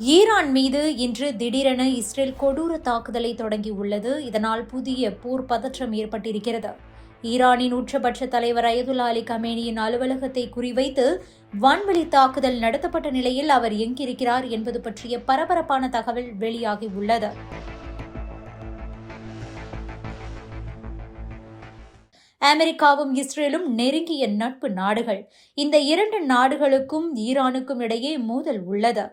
Iran மீது இன்று திடீரென இஸ்ரேல் கொடூர தாக்குதலை தொடங்கியுள்ளது. இதனால் புதிய போர் பதற்றம் ஏற்பட்டிருக்கிறது. ஈரானின் உச்சபட்ச தலைவர் அயதுல்லா அலி கமேனியின் அலுவலகத்தை குறிவைத்து வான்வெளி தாக்குதல் நடத்தப்பட்ட நிலையில் அவர் எங்கிருக்கிறார் என்பது பற்றிய பரபரப்பான தகவல் வெளியாகியுள்ளது. அமெரிக்காவும் இஸ்ரேலும் நெருங்கிய நட்பு நாடுகள். இந்த இரண்டு நாடுகளுக்கும் ஈரானுக்கும் இடையே மோதல் உள்ளது.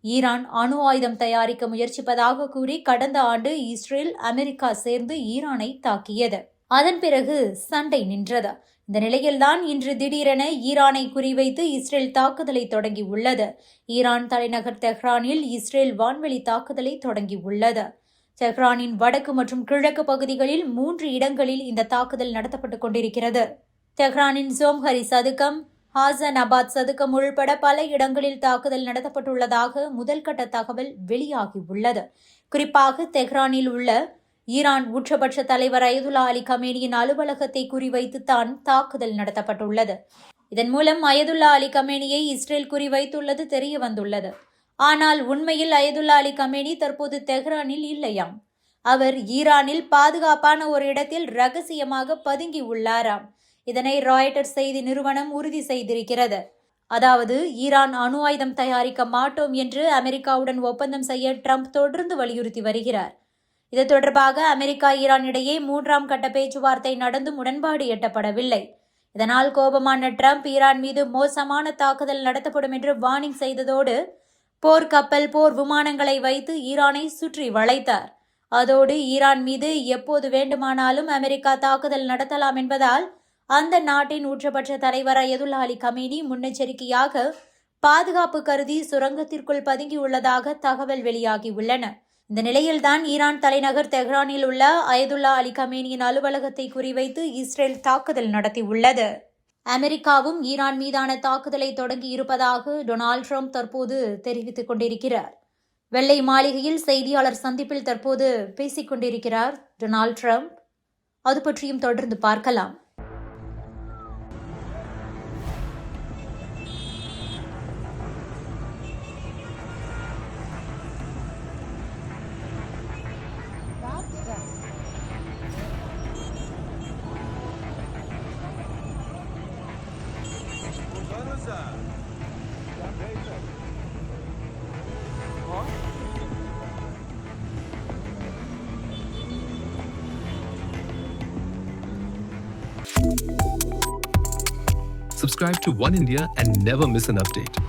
ஈரான் அணு ஆயுதம் தயாரிக்க முயற்சிப்பதாக கூறி கடந்த ஆண்டு இஸ்ரேல் அமெரிக்கா சேர்ந்து ஈரானை தாக்கியது. அதன் பிறகு சண்டை நின்றது. இந்த நிலையில்தான் இன்று திடீரென ஈரானை குறிவைத்து இஸ்ரேல் தாக்குதலை தொடங்கியுள்ளது. ஈரான் தலைநகர் தெஹ்ரானில் இஸ்ரேல் வான்வெளி தாக்குதலை தொடங்கியுள்ளது. தெஹ்ரானின் வடக்கு மற்றும் கிழக்கு பகுதிகளில் 3 இடங்களில் இந்த தாக்குதல் நடத்தப்பட்டுக் கொண்டிருக்கிறது. தெஹ்ரானின் ஜோம்ஹரி சதுக்கம், ஹாசனாபாத் சதுக்கம் உள்பட பல இடங்களில் தாக்குதல் நடத்தப்பட்டுள்ளதாக முதல்கட்ட தகவல் வெளியாகியுள்ளது. குறிப்பாக தெஹ்ரானில் உள்ள ஈரான் உச்சபட்ச தலைவர் அயதுல்லா அலி கமேனியின் அலுவலகத்தை குறிவைத்து தான் தாக்குதல் நடத்தப்பட்டுள்ளது. இதன் மூலம் அயதுல்லா அலி கமேனியை இஸ்ரேல் குறிவைத்துள்ளது தெரிய வந்துள்ளது. ஆனால் உண்மையில் அயதுல்லா அலி கமேனி தற்போது தெஹ்ரானில் இல்லையாம். அவர் ஈரானில் பாதுகாப்பான ஒரு இடத்தில் ரகசியமாக பதுங்கி உள்ளாராம். இதனை ராய்ட்டர்ஸ் செய்தி நிறுவனம் உறுதி செய்திருக்கிறது. அதாவது ஈரான் அணு ஆயுதம் தயாரிக்க மாட்டோம் என்று அமெரிக்காவுடன் ஒப்பந்தம் செய்ய ட்ரம்ப் தொடர்ந்து வலியுறுத்தி வருகிறார். இது தொடர்பாக அமெரிக்கா ஈரான் இடையே 3ஆம் கட்ட பேச்சுவார்த்தை நடந்தும் உடன்பாடு எட்டப்படவில்லை. இதனால் கோபமான ட்ரம்ப் ஈரான் மீது மோசமான தாக்குதல் நடத்தப்படும் என்று வார்னிங் செய்ததோடு போர்க்கப்பல், போர் விமானங்களை வைத்து ஈரானை சுற்றி வளைத்தார். அதோடு ஈரான் மீது எப்போது வேண்டுமானாலும் அமெரிக்கா தாக்குதல் நடத்தலாம் என்பதால் அந்த நாட்டின் உச்சபட்ச தலைவர் அயதுல்லா அலி கமேனி முன்னெச்சரிக்கையாக பாதுகாப்பு கருதி சுரங்கத்திற்குள் பதுங்கியுள்ளதாக தகவல் வெளியாகியுள்ளன. இந்த நிலையில்தான் ஈரான் தலைநகர் தெஹ்ரானில் உள்ள அயதுல்லா அலி கமேனியின் அலுவலகத்தை குறிவைத்து இஸ்ரேல் தாக்குதல் நடத்தியுள்ளது. அமெரிக்காவும் ஈரான் மீதான தாக்குதலை தொடங்கி இருப்பதாக டொனால்ட் ட்ரம்ப் தற்போது தெரிவித்துக் கொண்டிருக்கிறார். வெள்ளை மாளிகையில் செய்தியாளர் சந்திப்பில் தற்போது பேசிக் கொண்டிருக்கிறார் டொனால்ட் ட்ரம்ப். அது பற்றியும் தொடர்ந்து பார்க்கலாம். Subscribe to One India and never miss an update.